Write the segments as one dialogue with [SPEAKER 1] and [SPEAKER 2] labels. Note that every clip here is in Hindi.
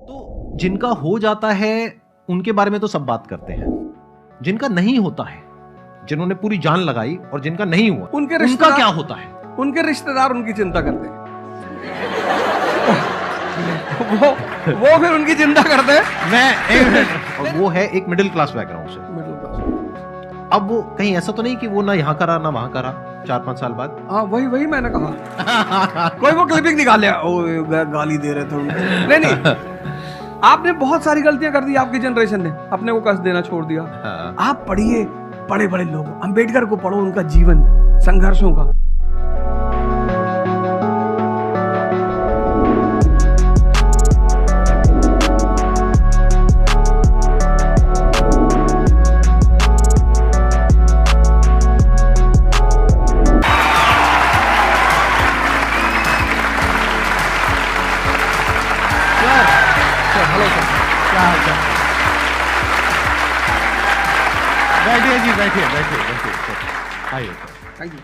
[SPEAKER 1] तो जिनका हो जाता है उनके बारे में तो सब बात करते हैं, जिनका नहीं होता है, जिन्होंने पूरी जान लगाई और जिनका नहीं हुआ, उनका क्या होता है?
[SPEAKER 2] उनके रिश्तेदार उनकी चिंता करते हैं। वो फिर उनकी चिंता करते हैं।
[SPEAKER 1] और वो है एक मिडिल क्लास बैकग्राउंड से। अब वो कहीं ऐसा तो नहीं कि वो ना यहाँ करा ना वहां करा 4-5 साल बाद?
[SPEAKER 2] हाँ, वही मैंने कहा। कोई वो क्लिपिंग निकाल लिया, ओ गाली दे रहे थे। नहीं, आपने बहुत सारी गलतियां कर दी। आपकी जनरेशन ने अपने को कष्ट देना छोड़ दिया। आप पढ़िए बड़े बड़े लोग, अंबेडकर को पढ़ो, उनका जीवन संघर्षों का।
[SPEAKER 1] बैठिए जी, बैठिए। आइए।
[SPEAKER 2] Thank you.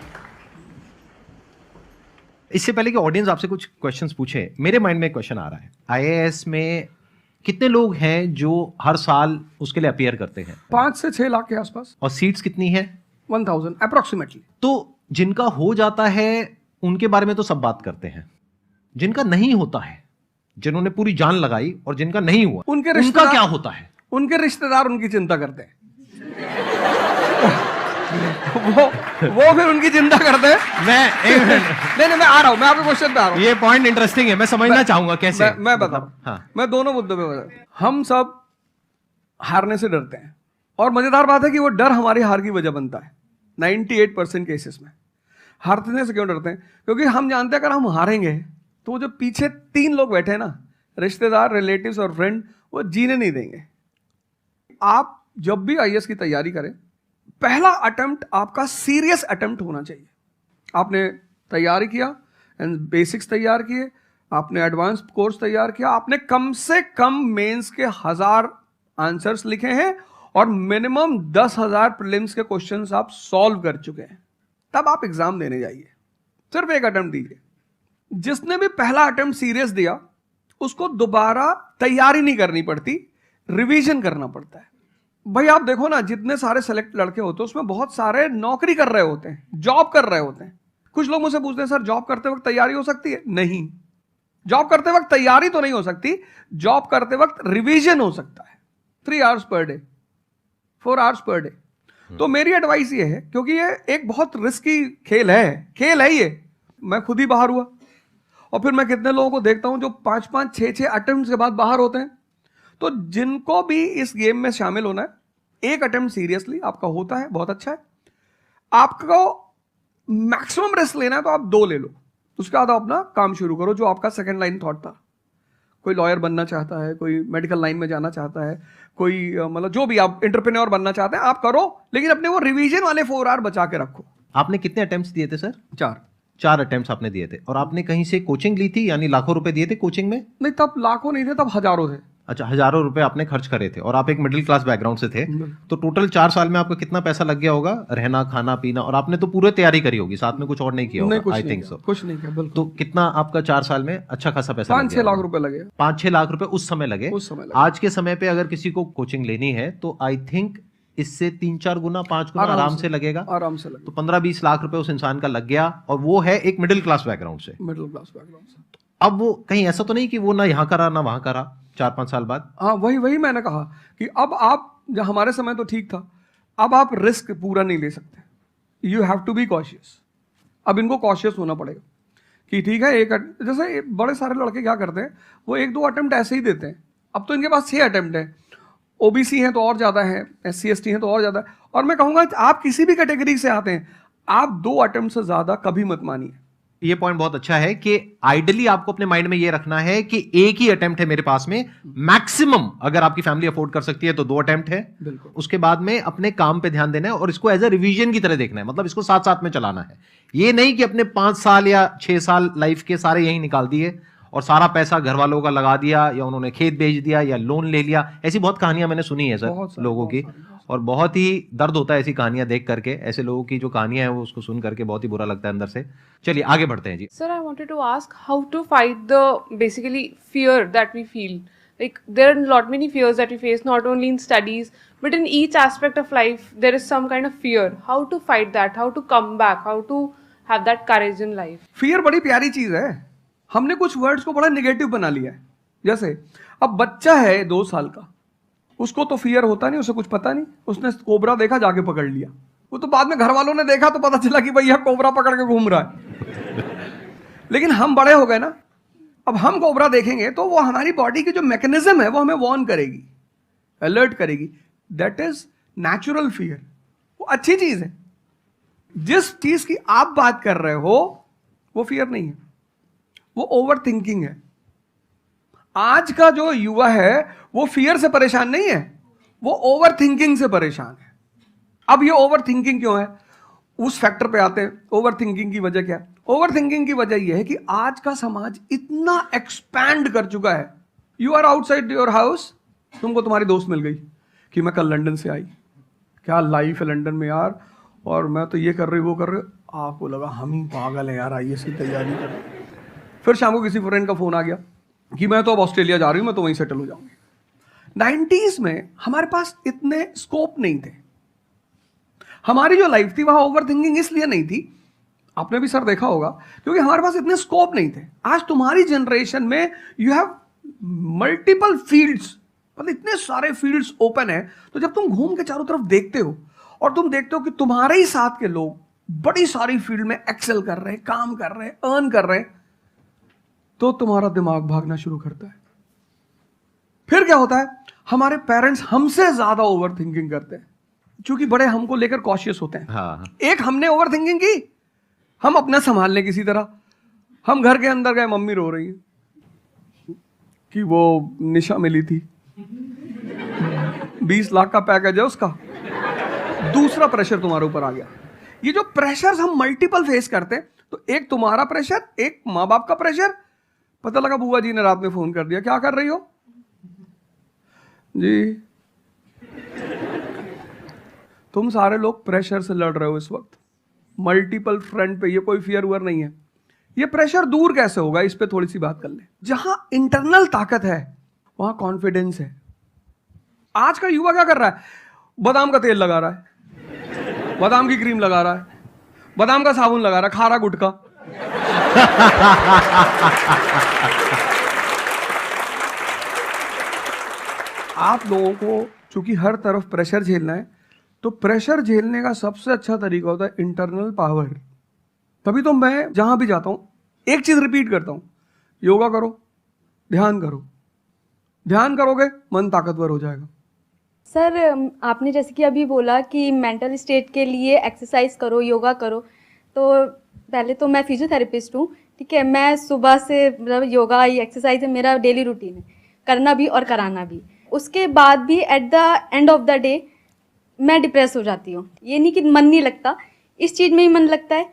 [SPEAKER 1] इससे पहले कि ऑडियंस आपसे कुछ क्वेश्चंस पूछे, मेरे माइंड में एक क्वेश्चन आ रहा है। आईएएस में कितने लोग हैं जो हर साल उसके लिए अपीयर करते हैं?
[SPEAKER 2] 5 से 6 लाख के आसपास।
[SPEAKER 1] और सीट्स कितनी है?
[SPEAKER 2] 1000 अप्रोक्सीमेटली।
[SPEAKER 1] तो जिनका हो जाता है उनके बारे में तो सब बात करते हैं, जिनका नहीं होता है, जिन्होंने पूरी जान लगाई और जिनका नहीं हुआ, उनका क्या होता है?
[SPEAKER 2] उनके रिश्तेदार उनकी चिंता करते हैं। वो फिर उनकी चिंता करते हैं। नहीं, मैं आ रहा हूं, मैं आपके क्वेश्चन पे आ रहा हूं।
[SPEAKER 1] ये पॉइंट इंटरेस्टिंग है, मैं समझना चाहूंगा कैसे।
[SPEAKER 2] मैं बताऊं। हाँ। मैं दोनों मुद्दों पे बता। हम सब हारने से डरते हैं, और मजेदार बात है कि वो डर हमारी हार की वजह बनता है। 98% केसेस में हारने से क्यों डरते हैं? क्योंकि हम जानते हैं अगर हम हारेंगे तो वो जो पीछे 3 लोग बैठे हैं ना, रिश्तेदार, रिलेटिव्स और फ्रेंड, वो जीने नहीं देंगे। आप जब भी आईएएस की तैयारी करें, पहला अटेम्प्ट आपका सीरियस अटेम्प्ट होना चाहिए। आपने तैयारी किया, बेसिक्स तैयार किए, आपने एडवांस कोर्स तैयार किया, आपने कम से कम मेंस के 1000 आंसर्स लिखे हैं और मिनिमम 10,000 प्रीलिम्स के क्वेश्चंस आप सॉल्व कर चुके हैं, तब आप एग्जाम देने जाइए। सिर्फ एक अटेम्प्ट दीजिए। जिसने भी पहला अटेम्प्ट सीरियस दिया, उसको दोबारा तैयारी नहीं करनी पड़ती, रिवीजन करना पड़ता है। भाई आप देखो ना, जितने सारे सेलेक्ट लड़के होते हैं उसमें बहुत सारे नौकरी कर रहे होते हैं, जॉब कर रहे होते हैं। कुछ लोग मुझसे पूछते हैं, सर जॉब करते वक्त तैयारी हो सकती है? नहीं, जॉब करते वक्त तैयारी तो नहीं हो सकती, जॉब करते वक्त रिवीजन हो सकता है। 3 hours per day, 4 hours per day. तो मेरी एडवाइस ये है, क्योंकि ये एक बहुत रिस्की खेल है ये। मैं खुद ही बाहर हुआ, और फिर मैं कितने लोगों को देखता हूं जो 5-5, 6-6 अटेम्प्ट के बाद बाहर होते हैं। तो जिनको भी इस गेम में शामिल होना है, एक अटेम्प्ट सीरियसली आपका होता है, बहुत अच्छा है। आपको मैक्सिमम रिस्क लेना है तो आप 2 ले लो, उसके बाद अपना काम शुरू करो, जो आपका सेकंड लाइन थॉट था। कोई लॉयर बनना चाहता है, कोई मेडिकल लाइन में जाना चाहता है, कोई मतलब जो भी आप एंटरप्रेन्योर बनना चाहते हैं, आप करो, लेकिन अपने वो रिवीजन वाले 4 hour बचा के रखो।
[SPEAKER 1] आपने कितने अटेम्प्ट्स दिए थे सर?
[SPEAKER 2] 4
[SPEAKER 1] अटेम्प्ट्स आपने दिए थे। और आपने कहीं से कोचिंग ली थी, यानी लाखों रुपए दिए थे कोचिंग में?
[SPEAKER 2] नहीं, तब लाखों नहीं थे, तब हजारों थे।
[SPEAKER 1] अच्छा, हजारों रुपए आपने खर्च करे थे, और आप एक मिडिल क्लास बैकग्राउंड से थे। तो टोटल 4 साल में आपका कितना पैसा लग गया होगा? रहना, खाना, पीना, और आपने तो पूरी तैयारी करी होगी, साथ में कुछ और नहीं किया होगा? I think so.
[SPEAKER 2] कुछ नहीं किया, बिल्कुल।
[SPEAKER 1] तो कितना आपका 4 साल में अच्छा खासा पैसा?
[SPEAKER 2] 5-6 लाख रुपए लगे।
[SPEAKER 1] 5-6 लाख रुपए उस समय लगे। आज के समय पे अगर किसी को कोचिंग लेनी है तो आई थिंक इससे 3-4 गुना, 5 गुना आराम से लगेगा।
[SPEAKER 2] आराम से लगेगा।
[SPEAKER 1] तो 15-20 लाख रुपए उस इंसान का लग गया, और वो है एक मिडिल क्लास बैकग्राउंड से। अब वो कहीं ऐसा तो नहीं कि वो ना यहाँ करा ना वहां करा 4-5 साल बाद?
[SPEAKER 2] हाँ, वही मैंने कहा कि अब आप, जब हमारे समय तो ठीक था, अब आप रिस्क पूरा नहीं ले सकते। You have to be cautious. अब इनको कॉशियस होना पड़ेगा कि ठीक है, जैसे बड़े सारे लड़के क्या करते हैं, वो 1-2 अटेम्प्ट ऐसे ही देते हैं। अब तो इनके पास 6 अटेम्प्ट है, ओबीसी हैं तो और ज्यादा है, SC ST हैं तो और ज्यादा है। और मैं कहूंगा आप किसी भी कैटेगरी से आते हैं, आप 2 अटेम्प्ट से ज्यादा कभी मत मानिए।
[SPEAKER 1] ये पॉइंट बहुत अच्छा है कि आइडियली आपको अपने माइंड में ये रखना है कि एक ही अटेम्प्ट है मेरे पास में, मैक्सिमम अगर आपकी फैमिली अफोर्ड कर सकती है तो 2 अटेम्प्ट है।
[SPEAKER 2] बिल्कुल।
[SPEAKER 1] उसके बाद में अपने काम पे ध्यान देना है, और इसको एज अ रिवीजन की तरह देखना है, मतलब इसको साथ साथ में चलाना है। ये नहीं कि अपने 5 साल या 6 साल लाइफ के सारे यही निकाल दिए और सारा पैसा घर वालों का लगा दिया, या उन्होंने खेत बेच दिया, या लोन ले लिया। ऐसी बहुत कहानियां मैंने सुनी है सर लोगों की, और बहुत ही दर्द होता है ऐसी कहानियां देख करके। ऐसे लोगों की जो कहानियां हैं वो उसको सुन करके बहुत ही बुरा लगता है अंदर से। चलिए आगे बढ़ते हैं जी।
[SPEAKER 3] Sir, I wanted to ask how to fight the basically fear that we feel Like there are lot many fears that we face, not only in studies, but in each aspect of life. There is some kind of fear. How to fight that? How to come back? How to have that courage in life?
[SPEAKER 2] Fear बड़ी प्यारी चीज है. हमने कुछ वर्ड्स को बड़ा निगेटिव बना लिया है. जैसे अब बच्चा है 2 साल का, उसको तो फियर होता नहीं, उसे कुछ पता नहीं, उसने कोबरा देखा, जाके पकड़ लिया. वो तो बाद में घर वालों ने देखा तो पता चला कि भैया कोबरा पकड़ के घूम रहा है. लेकिन हम बड़े हो गए ना, अब हम कोबरा देखेंगे तो वो हमारी बॉडी की जो मैकेनिज्म है वो हमें वार्न करेगी, अलर्ट करेगी. That is natural fear. वो अच्छी चीज है. जिस चीज की आप बात कर रहे हो वो फियर नहीं है, वो ओवर थिंकिंग है. आज का जो युवा है वो फियर से परेशान नहीं है, वो ओवर थिंकिंग से परेशान है. अब ये ओवर थिंकिंग क्यों है, उस फैक्टर पे आते हैं. ओवर थिंकिंग की वजह क्या है? ओवर थिंकिंग की वजह यह है कि आज का समाज इतना एक्सपैंड कर चुका है. You are outside your house, तुमको तुम्हारी दोस्त मिल गई कि मैं कल लंदन से आई, क्या लाइफ है लंदन में यार, और मैं तो ये कर रही वो कर रही. आपको लगा हम ही पागल है यार, आईएएस की तैयारी कर रहे. फिर शाम को किसी फ्रेंड का फोन आ गया कि मैं तो अब ऑस्ट्रेलिया जा रही हूं, मैं तो वहीं सेटल हो जाऊंगी. 90s में हमारे पास इतने स्कोप नहीं थे. हमारी जो लाइफ थी वहां ओवर थिंकिंग इसलिए नहीं थी, आपने भी सर देखा होगा, क्योंकि हमारे पास इतने स्कोप नहीं थे. आज तुम्हारी जनरेशन में यू हैव मल्टीपल फील्ड्स, मतलब इतने सारे फील्ड्स ओपन है. तो जब तुम घूम के चारों तरफ देखते हो और तुम देखते हो कि तुम्हारे ही साथ के लोग बड़ी सारी फील्ड में एक्सेल कर रहे हैं, काम कर रहे हैं, अर्न कर रहे हैं, तो तुम्हारा दिमाग भागना शुरू करता है. फिर क्या होता है, हमारे पेरेंट्स हमसे ज्यादा ओवर थिंकिंग करते हैं, क्योंकि बड़े हमको लेकर कॉशियस होते हैं.
[SPEAKER 1] हाँ.
[SPEAKER 2] एक हमने ओवर थिंकिंग की, हम अपना संभाल लें किसी तरह. हम घर के अंदर गए, मम्मी रो रही है कि वो निशा मिली थी, 20 लाख का पैकेज है उसका. दूसरा प्रेशर तुम्हारे ऊपर आ गया. ये जो प्रेशर हम मल्टीपल फेस करते हैं, तो एक तुम्हारा प्रेशर, एक माँ बाप का प्रेशर. पता लगा बुआ जी ने रात में फोन कर दिया, क्या कर रही हो जी. तुम सारे लोग प्रेशर से लड़ रहे हो इस वक्त, मल्टीपल फ्रंट पे. ये कोई फियर उयर नहीं है. ये प्रेशर दूर कैसे होगा, इस पे थोड़ी सी बात कर ले. जहां इंटरनल ताकत है वहां कॉन्फिडेंस है. आज का युवा क्या कर रहा है, बादाम का तेल लगा रहा है, बादाम की क्रीम लगा रहा है, बादाम का साबुन लगा रहा है, खा रहा गुटखा. आप लोगों को चूंकि हर तरफ प्रेशर झेलना है, तो प्रेशर झेलने का सबसे अच्छा तरीका होता है इंटरनल पावर. तभी तो मैं जहां भी जाता हूं एक चीज रिपीट करता हूं, योगा करो, ध्यान करो. ध्यान करोगे मन ताकतवर हो जाएगा.
[SPEAKER 4] सर, आपने जैसे कि अभी बोला कि मेंटल स्टेट के लिए एक्सरसाइज करो, योगा करो. तो पहले तो मैं फिजियोथेरेपिस्ट हूँ, ठीक है. मैं सुबह से मतलब योगा एक्सरसाइज है मेरा डेली रूटीन है, करना भी और कराना भी. उसके बाद भी at the end of the day मैं डिप्रेस हो जाती हूँ. ये नहीं कि मन नहीं लगता, इस चीज़ में ही मन लगता है,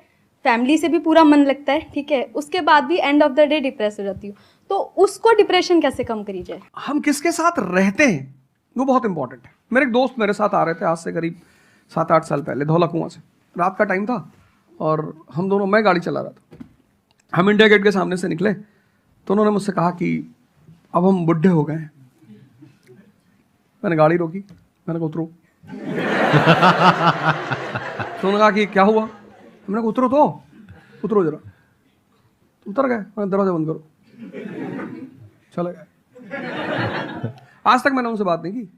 [SPEAKER 4] फैमिली से भी पूरा मन लगता है, ठीक है. उसके बाद भी end of the day depress हो जाती हूँ. तो उसको डिप्रेशन कैसे कम करी जाए?
[SPEAKER 2] हम किसके साथ रहते हैं वो बहुत इंपॉर्टेंट है. मेरे एक दोस्त मेरे साथ आ रहे थे आज से करीब 7-8 साल पहले, धौला कुआं से. रात का टाइम था और हम दोनों, मैं गाड़ी चला रहा था, हम इंडिया गेट के सामने से निकले तो उन्होंने मुझसे कहा कि अब हम बुढ़े हो गए हैं. मैंने गाड़ी रोकी, मैंने कहा उतरो. तो उन्होंने कहा कि क्या हुआ, मैंने कहा उतरो तो, उतरो जरा. उतर गए, मैंने दरवाजा बंद करो, चले गए. आज तक मैंने उनसे बात नहीं की.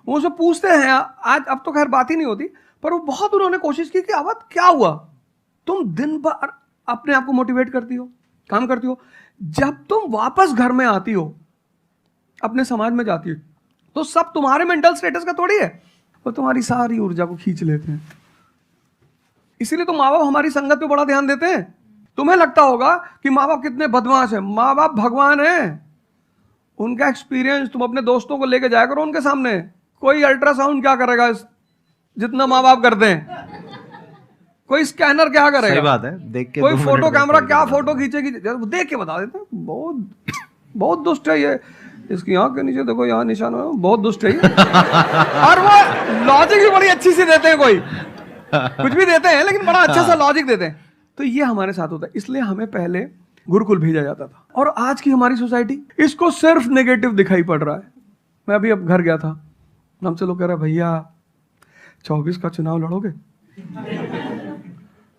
[SPEAKER 2] उनसे पूछते हैं आज, अब तो खैर बात ही नहीं होती, पर वो बहुत उन्होंने कोशिश की कि अब क्या हुआ. तुम दिन भर अपने आप को मोटिवेट करती हो, काम करती हो, जब तुम वापस घर में आती हो, अपने समाज में जाती हो, तो सब तुम्हारे मेंटल स्टेटस का थोड़ी है, वो तुम्हारी सारी ऊर्जा को खींच लेते हैं. इसीलिए तो माँ बाप हमारी संगत पे बड़ा ध्यान देते हैं. तुम्हें लगता होगा कि माँ बाप कितने बदमाश हैं, माँ बाप भगवान हैं. उनका एक्सपीरियंस तुम अपने दोस्तों को लेके जाया करो उनके सामने. कोई अल्ट्रासाउंड क्या करेगा जितना माँ बाप करते हैं, कोई स्कैनर क्या करेगा.
[SPEAKER 1] सही बात है, देख के
[SPEAKER 2] कोई फोटो कैमरा क्या फोटो खींचेगी, देख के बता देते हैं. बहुत बहुत दुष्ट है ये. इसकी आंख के नीचे देखो, यहाँ निशान है, बहुत दुष्ट है ये. और वो लॉजिक भी बड़ी अच्छी सी देते हैं, कोई कुछ भी देते हैं लेकिन बड़ा अच्छा सा लॉजिक देते हैं. तो ये हमारे साथ होता है. इसलिए हमें पहले गुरुकुल भेजा जाता था। और आज की हमारी सोसाइटी, इसको सिर्फ नेगेटिव दिखाई पड़ रहा है। मैं अभी अब घर गया था, हमसे लोग कह रहे भैया 24 का चुनाव लड़ोगे?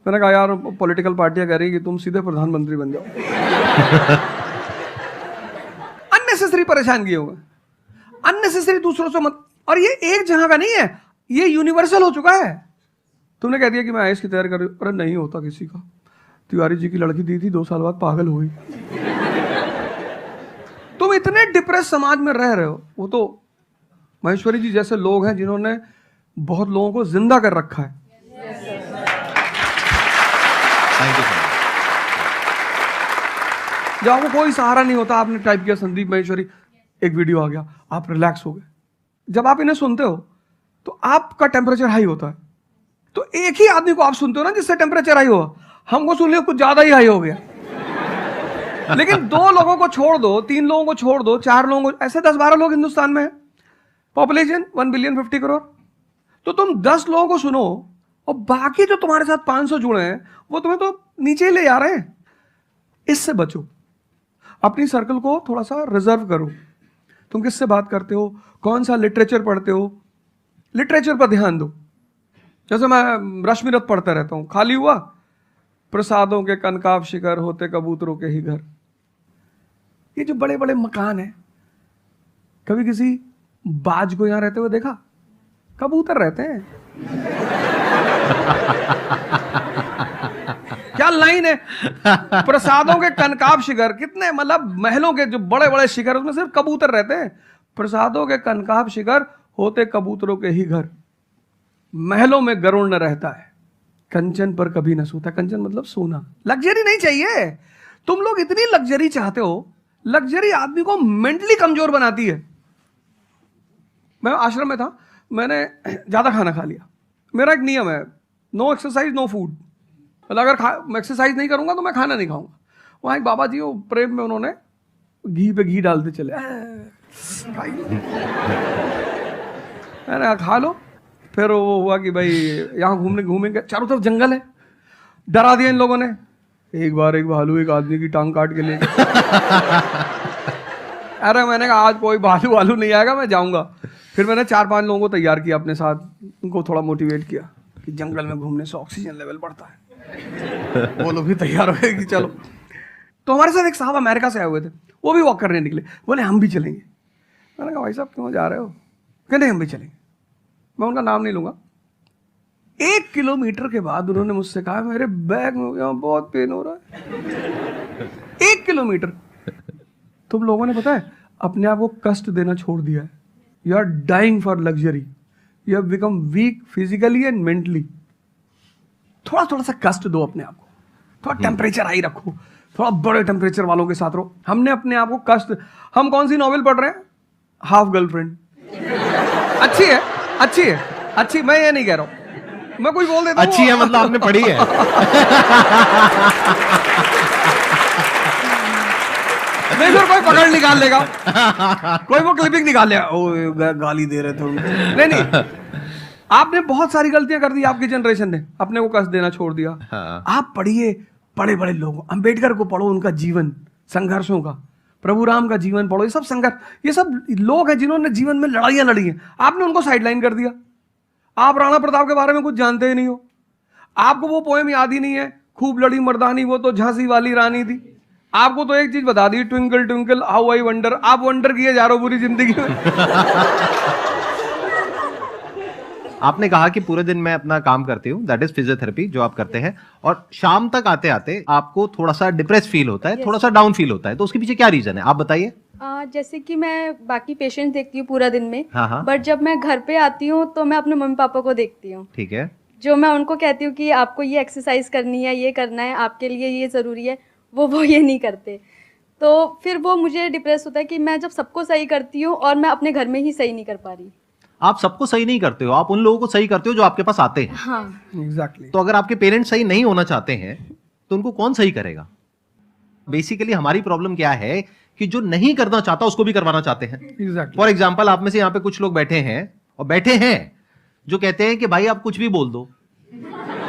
[SPEAKER 2] मैंने कहा यार पॉलिटिकल पार्टियां कह रही कि तुम सीधे प्रधानमंत्री बन जाओ। अननेसेसरी परेशान किए हुए, अननेसेसरी दूसरों से मत। और ये एक जगह का नहीं है, ये यूनिवर्सल हो चुका है। तुमने कह दिया कि मैं आईएएस की तैयारी कर रही हूं, अरे नहीं होता किसी का। तिवारी जी की लड़की दी थी, 2 साल बाद पागल हुई। तुम इतने डिप्रेस समाज में रह रहे हो। वो तो महेश्वरी जी जैसे लोग हैं जिन्होंने बहुत लोगों को जिंदा कर रखा है।
[SPEAKER 1] Thank you sir.
[SPEAKER 2] जब आपको कोई सहारा नहीं होता, आपने टाइप किया संदीप महेश्वरी, एक वीडियो आ गया, आप रिलैक्स हो गए। जब आप इन्हें सुनते हो तो आपका टेम्परेचर हाई होता है। तो एक ही आदमी को आप सुनते हो ना जिससे टेम्परेचर हाई हुआ, हमको सुन लिया कुछ ज्यादा ही हाई हो गया। लेकिन 2 लोगों को छोड़ दो, 3 लोगों को छोड़ दो, 4 लोगों को, ऐसे 10-12 लोग हिंदुस्तान में है, पॉपुलेशन 1 बिलियन 50 करोड़। तो तुम 10 लोगों को सुनो और बाकी जो तुम्हारे साथ 500 जुड़े हैं वो तुम्हें तो नीचे ही ले जा रहे हैं। इससे बचो, अपनी सर्कल को थोड़ा सा रिजर्व करो। तुम किससे बात करते हो, कौन सा लिटरेचर पढ़ते हो, लिटरेचर पर ध्यान दो। जैसे मैं रश्मिरथ पढ़ता रहता हूं, खाली हुआ, प्रसादों के कनकाब शिखर होते कबूतरों के ही घर। ये जो बड़े बड़े मकान है, कभी किसी बाज को यहां रहते हुए देखा? कबूतर रहते हैं। क्या लाइन है, प्रसादों के कनकाब शिखर, कितने मतलब महलों के जो बड़े बड़े शिखर, उसमें सिर्फ कबूतर रहते हैं। प्रसादों के कनकाब शिखर होते कबूतरों के ही घर, महलों में गरुड़ न रहता है, कंचन पर कभी न सोता। कंचन मतलब सोना। लग्जरी नहीं चाहिए। तुम लोग इतनी लग्जरी चाहते हो, लग्जरी आदमी को मेंटली कमजोर बनाती है। मैं आश्रम में था, मैंने ज्यादा खाना खा लिया। मेरा एक नियम है, नो एक्सरसाइज नो फूड। मतलब अगर एक्सरसाइज नहीं करूंगा तो मैं खाना नहीं खाऊंगा। वहां एक बाबा जी, वो प्रेम में उन्होंने घी पे घी डालते चले, मैंने खा लो। फिर वो हुआ कि भाई यहाँ घूमेंगे, चारों तरफ जंगल है, डरा दिया इन लोगों ने। एक बार एक भालू एक आदमी की टांग काट के ले गया। अरे मैंने कहा आज कोई भालू वालू नहीं आएगा, मैं जाऊंगा। फिर मैंने 4-5 लोगों को तैयार किया अपने साथ, उनको थोड़ा मोटिवेट किया कि जंगल में घूमने से ऑक्सीजन लेवल बढ़ता है। वो लोग भी तैयार हो गए कि चलो। तो हमारे साथ एक साहब अमेरिका से आए हुए थे, वो भी वॉक करने निकले, बोले हम भी चलेंगे। मैंने कहा भाई साहब क्यों जा रहे हो? कहते हम भी चलेंगे। मैं उनका नाम नहीं लूंगा। 1 किलोमीटर के बाद उन्होंने मुझसे कहा मेरे बैग में यहाँ बहुत पेन हो रहा है। 1 किलोमीटर। तुम लोगों ने पता है अपने आप को कष्ट देना छोड़ दिया है। You are dying for luxury, you have become weak physically and mentally. थोड़ा थोड़ा सा कष्ट दो अपने आप को, थोड़ा टेम्परेचर हाई रखो, थोड़ा बड़े टेम्परेचर वालों के साथ रहो। हमने अपने आप को कष्ट, हम कौन सी नॉवेल पढ़ रहे हैं? Half girlfriend. अच्छी है, अच्छी है, अच्छी, मैं ये नहीं कह रहा हूं, मैं कुछ बोल देता हूं।
[SPEAKER 1] अच्छी है मतलब आपने पढ़ी है।
[SPEAKER 2] नहीं फिर कोई पकड़ निकाल लेगा, कोई वो क्लिपिंग निकाल लेगा, ओ गाली दे रहे थे। नहीं, आपने बहुत सारी गलतियां कर दी, आपकी जनरेशन ने अपने को कष्ट देना छोड़ दिया।
[SPEAKER 1] हाँ।
[SPEAKER 2] आप पढ़िए बड़े बड़े लोगों, अंबेडकर को पढ़ो, उनका जीवन संघर्षों का, प्रभु राम का जीवन पढ़ो। ये सब संघर्ष, ये सब लोग हैं जिन्होंने जीवन में लड़ाइयां लड़ी हैं। आपने उनको साइडलाइन कर दिया। आप राणा प्रताप के बारे में कुछ जानते ही नहीं हो, आपको वो पोएम याद ही नहीं है, खूब लड़ी मर्दानी वो तो झांसी वाली रानी थी। आपको तो एक चीज बता दी, twinkle twinkle how I wonder. आप वंडर किए जा रहे हो पूरी जिंदगी में।
[SPEAKER 1] आपने कहा कि पूरे दिन मैं अपना काम करती हूँ, दैट इज फिजियोथेरेपी जो आप करते हैं, और शाम तक आते आते आपको थोड़ा सा डिप्रेस फील होता है, थोड़ा सा डाउन फील होता है, तो उसके पीछे क्या रीजन है आप बताइए।
[SPEAKER 4] जैसे कि मैं बाकी पेशेंट देखती हूँ पूरा दिन में,
[SPEAKER 1] हाँ।
[SPEAKER 4] बट जब मैं घर पे आती हूँ तो मैं अपने मम्मी पापा को देखती हूँ।
[SPEAKER 1] ठीक है।
[SPEAKER 4] जो मैं उनको कहती हूँ कि आपको ये एक्सरसाइज करनी है, ये करना है, आपके लिए ये ज़रूरी है, वो ये नहीं करते। तो फिर वो मुझे डिप्रेस होता है कि मैं जब सबको सही करती हूँ और मैं अपने घर में ही सही नहीं कर पा रही।
[SPEAKER 1] आप सबको सही नहीं करते हो, आप उन लोगों को सही करते हो जो आपके पास आते हैं।
[SPEAKER 4] हाँ
[SPEAKER 2] एग्जैक्टली।
[SPEAKER 1] तो अगर आपके पेरेंट्स सही नहीं होना चाहते हैं तो उनको कौन सही करेगा? बेसिकली हमारी प्रॉब्लम क्या है कि जो नहीं करना चाहता उसको भी करवाना चाहते हैं।
[SPEAKER 2] एग्जैक्टली।
[SPEAKER 1] फॉर एग्जाम्पल, आप में से यहाँ पे कुछ लोग बैठे हैं और बैठे हैं जो कहते हैं कि भाई आप कुछ भी बोल दो,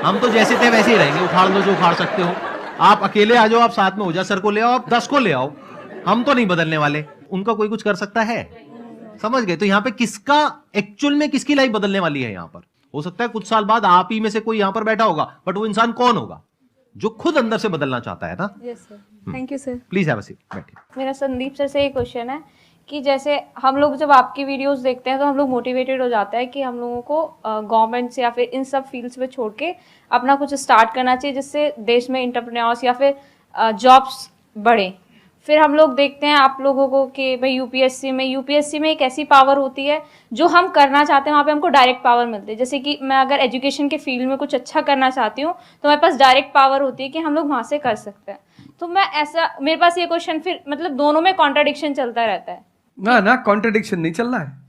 [SPEAKER 1] हम तो जैसे थे वैसे ही रहेंगे, उखाड़ लो जो उखाड़ सकते हो। आप अकेले आ जाओ, आप साथ में ओझा सर को ले आओ, आप 10 को ले आओ, हम तो नहीं बदलने वाले। उनका कोई कुछ कर सकता है? समझ गए? तो यहाँ पे किसका एक्चुअल में किसकी लाइफ बदलने वाली है? यहाँ पर हो सकता है कुछ साल बाद आप ही में से कोई यहाँ पर बैठा होगा, बट वो इंसान कौन होगा? जो खुद अंदर से बदलना चाहता है ना।
[SPEAKER 4] Yes sir, thank you sir.
[SPEAKER 1] Please have a seat, बैठिए।
[SPEAKER 5] मेरा संदीप सर से एक क्वेश्चन है कि जैसे हम लोग जब आपकी वीडियोस देखते हैं तो हम लोग मोटिवेटेड हो जाता है कि हम लोगों को गवर्नमेंट से या फिर इन सब फील्ड्स में छोड़ के अपना कुछ स्टार्ट करना चाहिए जिससे देश में एंटरप्रेन्योर्स या फिर जॉब्स बढ़े। फिर हम लोग देखते हैं आप लोगों को कि भाई यूपीएससी में एक ऐसी पावर होती है जो हम करना चाहते हैं वहाँ पे हमको डायरेक्ट पावर मिलती है। जैसे कि मैं अगर एजुकेशन के फील्ड में कुछ अच्छा करना चाहती हूँ तो मेरे पास डायरेक्ट पावर होती है कि हम लोग वहाँ से कर सकते हैं। तो मैं ऐसा, मेरे पास ये क्वेश्चन फिर मतलब दोनों में कॉन्ट्राडिक्शन चलता रहता है।
[SPEAKER 2] ना कॉन्ट्रडिक्शन नहीं चल रहा है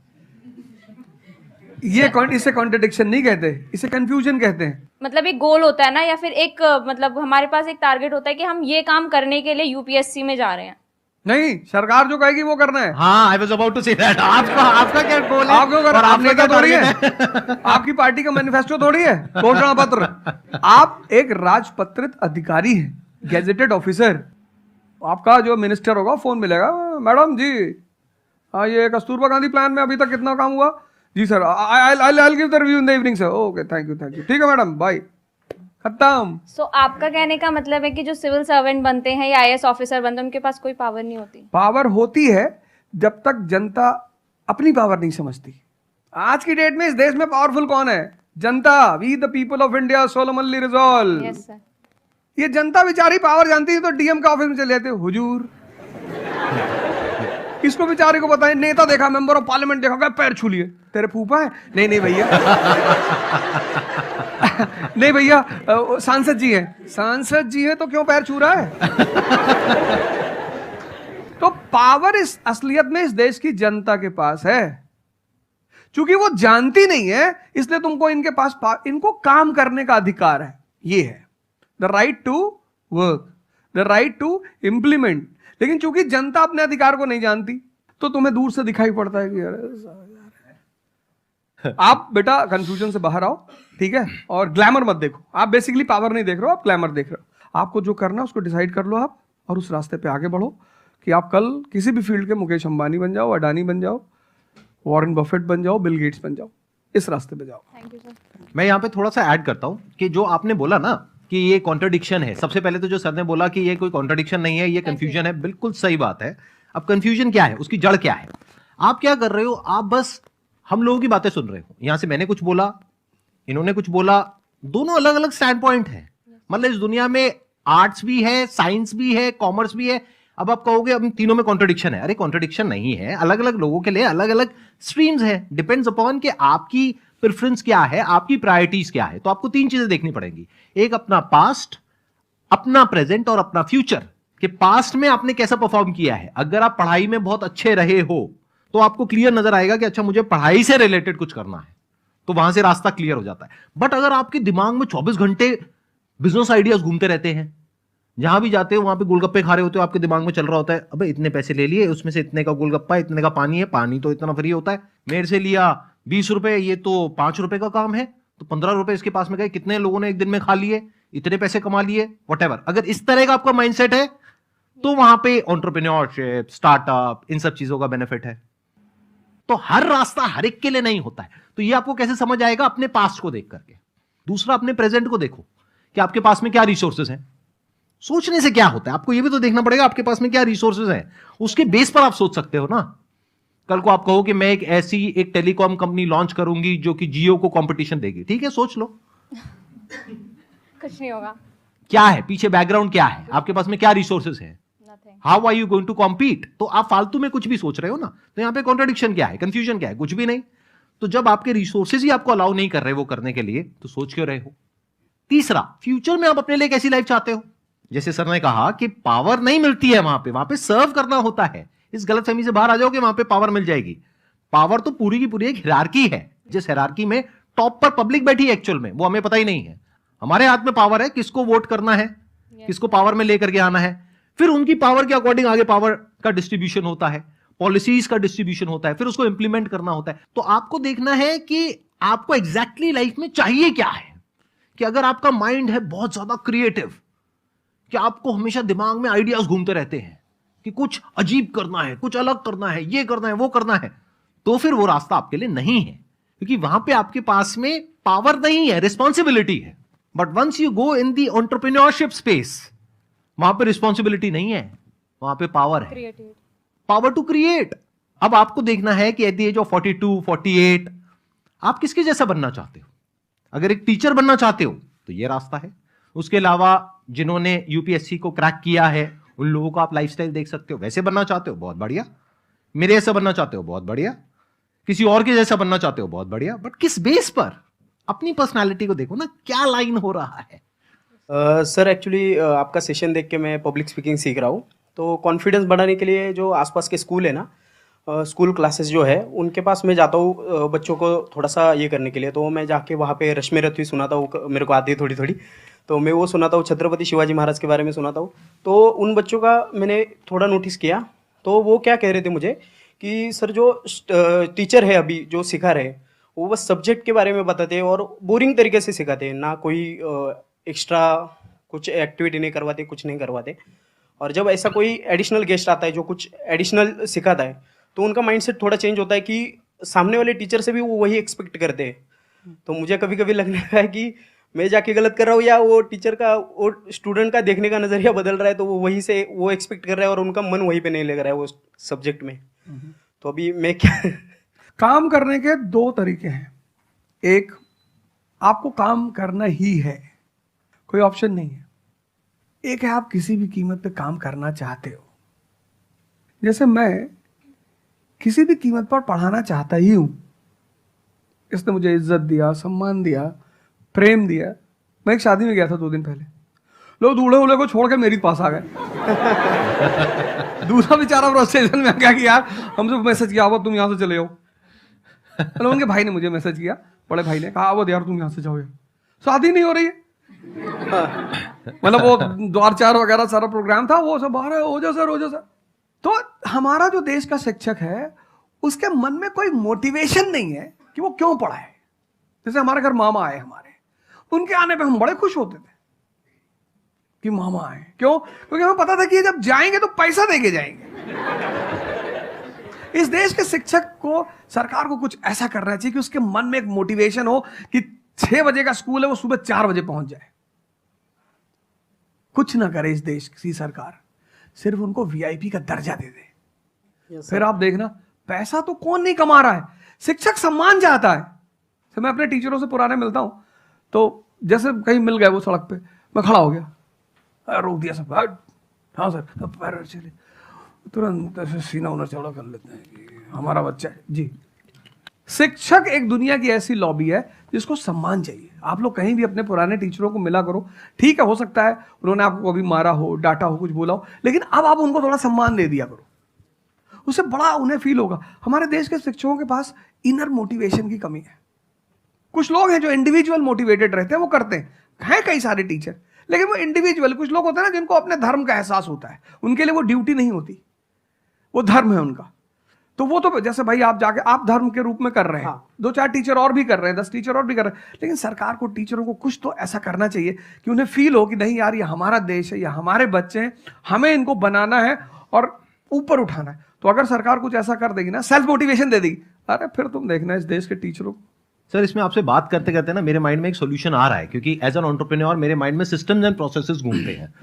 [SPEAKER 2] ये। इसे कॉन्ट्रडिक्शन नहीं कहते, इसे कंफ्यूजन कहते हैं।
[SPEAKER 5] मतलब एक गोल होता है ना, या फिर एक मतलब हमारे पास एक टारगेट होता है कि हम ये काम करने के लिए यूपीएससी में जा रहे हैं।
[SPEAKER 2] नहीं, सरकार जो कहेगी वो करना है।
[SPEAKER 1] हाँ, I was about to say that. आपका क्या गोल है?
[SPEAKER 2] आप क्यों कर,
[SPEAKER 1] और
[SPEAKER 2] आप
[SPEAKER 1] आपका
[SPEAKER 2] नेता
[SPEAKER 1] क्या
[SPEAKER 2] थोड़ी है?
[SPEAKER 1] target है?
[SPEAKER 2] आपकी पार्टी का मैनिफेस्टो थोड़ी है, घोषणा पत्र। आप एक राजपत्रित अधिकारी हैं, गैजेटेड ऑफिसर। आपका जो मिनिस्टर होगा फोन मिलेगा, मैडम जी ये कस्तूरबा गांधी प्लान में अभी तक कितना काम हुआ? जी sir, I give the review in the evening sir. Okay, thank you. ठीक है मैडम, बाय, खत्म।
[SPEAKER 5] सो आपका कहने का मतलब है कि जो सिविल सर्वेंट बनते हैं या आईएएस ऑफिसर बनते हैं उनके पास कोई पावर नहीं होती?
[SPEAKER 2] पावर होती है जब तक जनता अपनी पावर नहीं समझती। आज की डेट में इस देश में पावरफुल कौन है? जनता। We the people of India solemnly resolve.
[SPEAKER 5] Yes sir.
[SPEAKER 2] ये जनता बेचारी पावर जानती है तो डीएम का ऑफिस में चले जाते, हुजूर इसको बेचारे को बताएं, नेता देखा, मेंबर ऑफ पार्लियामेंट देखा, क्या पैर छू लिए, तेरे फूफा है? नहीं भैया नहीं भैया, सांसद जी हैं। सांसद जी है तो क्यों पैर छू रहा है? तो पावर इस असलियत में इस देश की जनता के पास है। चूंकि वो जानती नहीं है इसलिए तुमको इनके पास इनको काम करने का अधिकार है। ये है the right to work, the right to implement. लेकिन चूंकि जनता अपने अधिकार को नहीं जानती तो तुम्हें दूर से दिखाई पड़ता है कि अरे आप बेटा कंफ्यूजन से बाहर आओ, ठीक है? और ग्लैमर मत देखो। आप बेसिकली पावर नहीं देख रहे हो, आप ग्लैमर देख रहे हो। आपको जो करना है उसको डिसाइड कर लो आप, और उस रास्ते पे आगे बढ़ो कि आप कल किसी भी फील्ड के मुकेश अंबानी बन जाओ, अडानी बन जाओ, वॉरेन बफेट बन जाओ, बिल गेट्स बन जाओ। इस रास्ते पे जाओ।
[SPEAKER 5] Thank you sir.
[SPEAKER 1] मैं यहाँ पे थोड़ा सा ऐड करता हूं कि जो आपने बोला ना कि ये कॉन्ट्रडिक्शन है, सबसे पहले तो जो सर ने बोला कि ये कोई कॉन्ट्रडिक्शन नहीं है, ये कंफ्यूजन है, बिल्कुल सही बात है। अब कंफ्यूजन क्या है, उसकी जड़ क्या है? आप क्या कर रहे हो? आप बस हम लोगों की बातें सुन रहे हो। यहां से मैंने कुछ बोला, इन्होंने कुछ बोला, दोनों अलग अलग स्टैंड पॉइंट है। मतलब इस दुनिया में आर्ट्स भी है, साइंस भी है, कॉमर्स भी है। अब आप कहोगे अब तीनों में कॉन्ट्रडिक्शन है। अरे कॉन्ट्रडिक्शन नहीं है, अलग अलग लोगों के लिए अलग अलग स्ट्रीम्स है। डिपेंड्स अपॉन कि आपकी प्रेफरेंस क्या है, आपकी प्रायोरिटीज क्या है। तो आपको 3 चीजें देखनी पड़ेंगी। एक अपना पास्ट, अपना प्रेजेंट और अपना फ्यूचर। कि पास्ट में आपने कैसा परफॉर्म किया है। अगर आप पढ़ाई में बहुत अच्छे रहे हो तो आपको क्लियर नजर आएगा कि अच्छा मुझे पढ़ाई से रिलेटेड कुछ करना है, तो वहां से रास्ता क्लियर हो जाता है। बट अगर आपके दिमाग में 24 घंटे बिजनेस आइडियाज घूमते रहते हैं, जहां भी जाते हो वहां पे गोलगप्पे खा रहे होते हो, आपके दिमाग में चल रहा होता है अबे इतने पैसे ले लिए, उसमें से इतने का गोलगप्पा, इतने का पानी है, पानी तो इतना फ्री होता है, मेरे से लिया 20 रुपए, ये तो 5 रुपए का काम है, तो 15 रुपए इसके पास में गए, कितने लोगों ने एक दिन में खा लिए, इतने पैसे कमा लिए, व्हाटएवर। अगर इस तरह का आपका माइंडसेट है तो वहां पे एंटरप्रेन्योरशिप, स्टार्टअप, इन सब चीजों का बेनिफिट है। तो हर रास्ता हर एक के लिए नहीं होता है। तो ये आपको कैसे समझ आएगा? अपने पास्ट को देख करके। दूसरा, अपने प्रेजेंट को देखो कि आपके पास में क्या रिसोर्सेज हैं। सोचने से क्या होता है, आपको ये भी तो देखना पड़ेगा आपके पास में क्या रिसोर्सेज हैं। उसके बेस पर आप सोच सकते हो ना। कल को आप कहो कि मैं एक टेलीकॉम कंपनी लॉन्च करूंगी जो कि जियो को कंपटीशन देगी, ठीक है, सोच लो।
[SPEAKER 5] कुछ नहीं होगा।
[SPEAKER 1] क्या है पीछे, बैकग्राउंड क्या है, आपके पास में क्या रिसोर्सेज है, how are you going to compete. तो आप फालतू में कुछ भी सोच रहे हो ना। तो यहां पे कॉन्ट्रडिक्शन क्या है, कंफ्यूजन क्या है? कुछ भी नहीं। तो जब आपके रिसोर्सेज ही आपको अलाउ नहीं कर रहे वो करने के लिए, तो सोच क्यों रहे हो? तीसरा, फ्यूचर में आप अपने लिए कैसी लाइफ चाहते हो? जैसे सर ने कहा कि पावर नहीं मिलती है वहां पे सर्व करना होता है। इस गलतफहमी से बाहर आ जाओगे, वहां पे पावर मिल जाएगी। पावर तो पूरी की पूरी एक हिरार्की है, जिस हिरार्की में टॉप पर पब्लिक बैठी है एक्चुअल में, वो हमें पता ही नहीं है। हमारे हाथ में पावर है, किसको वोट करना है, किसको पावर में लेकर के आना है। फिर उनकी पावर के अकॉर्डिंग आगे पावर का डिस्ट्रीब्यूशन होता है, पॉलिसीज का डिस्ट्रीब्यूशन होता है, फिर उसको इंप्लीमेंट करना होता है। तो आपको देखना है कि आपको एग्जैक्टली लाइफ में चाहिए क्या है। कि अगर आपका माइंड है बहुत ज्यादा क्रिएटिव, कि आपको हमेशा दिमाग में आइडियाज घूमते रहते हैं कि कुछ अजीब करना है, कुछ अलग करना है, ये करना है, वो करना है, तो फिर वो रास्ता आपके लिए नहीं है, क्योंकि वहां पे आपके पास में पावर नहीं है, रिस्पॉन्सिबिलिटी है। But once you go in the entrepreneurship space, वहां पे रिस्पॉन्सिबिलिटी नहीं है, वहां पे पावर है,
[SPEAKER 5] क्रिएटिव।
[SPEAKER 1] Power to create. अब आपको देखना है कि एट द एज ऑफ 42, 48 आप किसके जैसा बनना चाहते हो। अगर एक टीचर बनना चाहते हो तो ये रास्ता है। उसके अलावा जिन्होंने यूपीएससी को क्रैक किया है उन लोगों को आप लाइफस्टाइल देख सकते हो। वैसे बनना चाहते हो, बहुत बढ़िया। मेरे जैसा बनना चाहते हो, बहुत बढ़िया। किसी और के जैसा बनना चाहते हो, बहुत बढ़िया। बट किस बेस पर? अपनी पर्सनालिटी को देखो ना, क्या लाइन हो रहा है।
[SPEAKER 6] सर एक्चुअली आपका सेशन देख के मैं पब्लिक स्पीकिंग सीख रहा हूँ, तो कॉन्फिडेंस बढ़ाने के लिए जो आसपास के स्कूल है ना, स्कूल क्लासेस जो है उनके पास मैं जाता हूँ बच्चों को थोड़ा सा ये करने के लिए। तो मैं जाके वहाँ पे रश्मि रथी सुनाता हूँ, मेरे को आती है थोड़ी थोड़ी, तो मैं वो सुनाता हूँ। छत्रपति शिवाजी महाराज के बारे में सुनाता हूँ। तो उन बच्चों का मैंने थोड़ा नोटिस किया, तो वो क्या कह रहे थे मुझे कि सर जो टीचर है अभी जो सिखा रहे हैं वो बस सब्जेक्ट के बारे में बताते हैं और बोरिंग तरीके से सिखाते हैं, ना कोई एक्स्ट्रा कुछ एक्टिविटी नहीं करवाते, कुछ नहीं करवाते। और जब ऐसा कोई एडिशनल गेस्ट आता है जो कुछ एडिशनल सिखाता है तो उनका माइंडसेट थोड़ा चेंज होता है कि सामने वाले टीचर से भी वो वही एक्सपेक्ट करते हैं। तो मुझे कभी कभी लगने लगा है कि मैं जाके गलत कर रहा हूँ या वो टीचर का, वो स्टूडेंट का देखने का नज़रिया बदल रहा है, तो वो वही से वो एक्सपेक्ट कर रहा है और उनका मन वहीं पे नहीं लग रहा है वो सब्जेक्ट में। तो अभी मैं क्या
[SPEAKER 2] काम करने के दो तरीके हैं। एक, आपको काम करना ही है, कोई ऑप्शन नहीं है। एक है आप किसी भी कीमत पे काम करना चाहते हो। जैसे मैं किसी भी कीमत पर पढ़ाना चाहता ही हूं। इसने मुझे इज्जत दिया, सम्मान दिया, प्रेम दिया। मैं एक शादी में गया था 2 दिन पहले, लोग दूल्हे उल्हे को छोड़ के मेरे पास आ गए। दूसरा बेचारा फ्रस्ट्रेशन में आ गया कि यार हमसे मैसेज किया हुआ तुम यहाँ से चले जाओ। मतलब उनके भाई ने मुझे मैसेज किया, बड़े भाई ने कहा वो यार तुम यहाँ से जाओ, यार शादी नहीं हो रही है। मतलब वो द्वार चार वगैरह सारा प्रोग्राम था, वो सब बाहर हो जाओ सर, हो जाओ सर। तो हमारा जो देश का शिक्षक है उसके मन में कोई मोटिवेशन नहीं है कि वो क्यों पढ़ाए। जैसे हमारे घर मामा आए, हमारे उनके आने पे हम बड़े खुश होते थे कि मामा आए। क्यों? क्योंकि हमें पता था कि जब जाएंगे तो पैसा देके जाएंगे। इस देश के शिक्षक को, सरकार को कुछ ऐसा करना चाहिए कि उसके मन में एक मोटिवेशन हो कि 6 बजे का स्कूल है वो सुबह 4 बजे पहुंच जाए। कुछ ना करे इस देश की सरकार, सिर्फ उनको वीआईपी का दर्जा दे दे। फिर आप देखना, पैसा तो कौन नहीं कमा रहा है, शिक्षक सम्मान चाहता है। तो मैं अपने टीचरों से पुराने मिलता हूं, तो जैसे कहीं मिल गए वो सड़क पे, मैं खड़ा हो गया, रोक दिया सब, हाँ सर, पैर चले, तुरंत ऐसे सीना उन्हें चौड़ा कर लेते हैं कि हमारा बच्चा है जी। शिक्षक एक दुनिया की ऐसी लॉबी है जिसको सम्मान चाहिए। आप लोग कहीं भी अपने पुराने टीचरों को मिला करो, ठीक है, हो सकता है उन्होंने आपको कभी मारा हो, डांटा हो, कुछ बोला हो, लेकिन अब आप उनको थोड़ा सम्मान दे दिया करो, उससे बड़ा उन्हें फील होगा। हमारे देश के शिक्षकों के पास इनर मोटिवेशन की कमी है। कुछ लोग हैं जो इंडिविजुअल मोटिवेटेड रहते हैं, वो करते हैं कई सारे टीचर, लेकिन वो इंडिविजुअल। कुछ लोग होते हैं ना जिनको अपने धर्म का एहसास होता है, उनके लिए वो ड्यूटी नहीं होती, वो धर्म है उनका। तो वो तो जैसे भाई आप जाके आप धर्म के रूप में कर रहे हैं, 2-4 टीचर और भी कर रहे हैं, 10 टीचर और भी कर रहे हैं, लेकिन सरकार को, टीचरों को कुछ तो ऐसा करना चाहिए कि उन्हें फील हो कि नहीं यार ये हमारा देश है, ये हमारे बच्चे हैं, हमें इनको बनाना है और ऊपर उठाना है। तो अगर सरकार कुछ ऐसा कर देगी ना, सेल्फ मोटिवेशन दे देगी, अरे फिर तुम देखना इस देश के टीचरों को।
[SPEAKER 1] सर, इसमें आपसे बात करते करते ना मेरे माइंड में एक सॉल्यूशन आ रहा है, क्योंकि एज एन एंटरप्रेन्योर मेरे माइंड में सिस्टम्स एंड प्रोसेसेस घूमते हैं।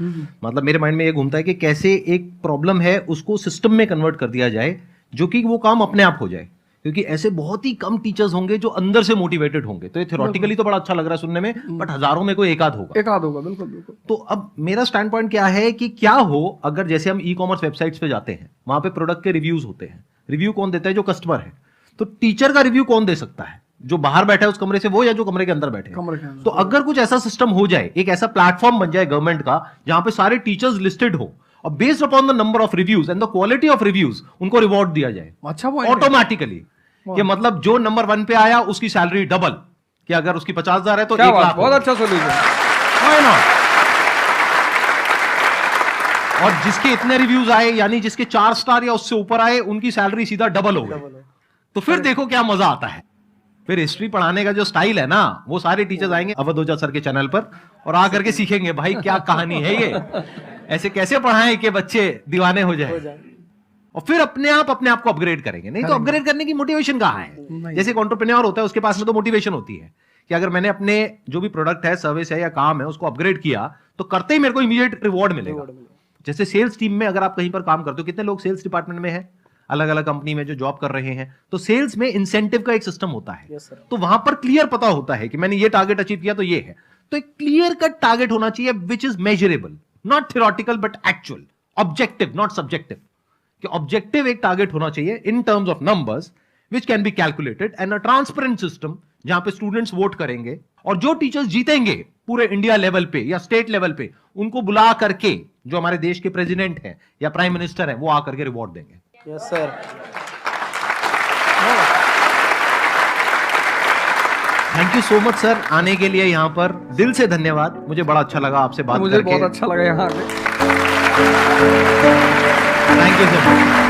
[SPEAKER 1] मतलब मेरे माइंड में ये घूमता है कि कैसे एक प्रॉब्लम है उसको सिस्टम में कन्वर्ट कर दिया जाए, जो कि वो काम अपने आप हो जाए। क्योंकि ऐसे बहुत ही कम टीचर्स होंगे जो अंदर से मोटिवेटेड होंगे। तो ये थ्योरेटिकली तो बड़ा अच्छा लग रहा है सुनने में, बट हजारों में कोई एक आध होगा।
[SPEAKER 2] बिल्कुल बिल्कुल।
[SPEAKER 1] तो अब मेरा स्टैंड पॉइंट क्या है कि क्या हो अगर जैसे हम ई-कॉमर्स वेबसाइट्स पे जाते हैं, वहां पे प्रोडक्ट के रिव्यूज होते हैं। रिव्यू कौन देता है? जो कस्टमर है। तो टीचर का रिव्यू कौन दे सकता है? जो बाहर बैठा है उस कमरे से, वो, या जो कमरे के अंदर बैठे हैं। तो अगर कुछ ऐसा सिस्टम हो जाए, एक ऐसा प्लेटफॉर्म बन जाए गवर्नमेंट का जहां पे सारे टीचर्स लिस्टेड हो और based upon the number of reviews and the quality of reviews उनको रिवॉर्ड दिया जाए
[SPEAKER 2] अच्छा
[SPEAKER 1] ऑटोमेटिकली। कि मतलब जो नंबर 1 पे आया उसकी सैलरी डबल, कि अगर उसकी 50,000 है तो 1 लाख।
[SPEAKER 2] बहुत अच्छा सोल्यूशन।
[SPEAKER 1] और जिसके इतने रिव्यूज आए, यानी जिसके 4 स्टार या उससे ऊपर आए, उनकी सैलरी सीधा डबल हो गई। तो फिर देखो क्या मजा आता है। फिर हिस्ट्री पढ़ाने का जो स्टाइल है ना, वो सारे टीचर्स आएंगे अवध ओझा सर के चैनल पर और आकर के सीखेंगे भाई क्या कहानी है ये, ऐसे कैसे पढ़ाएं कि बच्चे दीवाने हो जाए, और फिर अपने आप को अपग्रेड करेंगे। नहीं तो अपग्रेड करने की मोटिवेशन कहाँ है? जैसे एक एंटरप्रेन्योर होता है, उसके पास में तो मोटिवेशन होती है कि अगर मैंने अपने जो भी प्रोडक्ट है, सर्विस है या काम है, उसको अपग्रेड किया तो करते ही मेरे को इमीडिएट रिवॉर्ड मिलेगा। जैसे सेल्स टीम में अगर आप कहीं पर काम करते हो, कितने लोग सेल्स डिपार्टमेंट में है, अलग अलग कंपनी में जो जॉब कर रहे हैं, तो सेल्स में इंसेंटिव का एक सिस्टम होता है। तो वहां पर क्लियर पता होता है कि मैंने ये टारगेट अचीव किया तो ये है। तो एक क्लियर कट टारगेट होना चाहिए which is measurable, not theoretical but actual, objective not subjective. कि ऑब्जेक्टिव एक टारगेट होना चाहिए in terms of numbers which can be calculated, and a transparent system जहां पे स्टूडेंट्स वोट करेंगे और जो टीचर्स जीतेंगे पूरे इंडिया लेवल पे या स्टेट लेवल पे, उनको बुला करके जो हमारे देश के प्रेसिडेंट हैं या प्राइम मिनिस्टर हैं वो आकर के रिवॉर्ड देंगे।
[SPEAKER 6] Yes sir.
[SPEAKER 1] Thank you so much sir आने के लिए यहाँ पर, दिल से धन्यवाद। मुझे बड़ा अच्छा लगा आपसे बात
[SPEAKER 2] मुझे
[SPEAKER 1] करके।
[SPEAKER 2] बहुत अच्छा लगा यहाँ आके।
[SPEAKER 1] Thank you so much.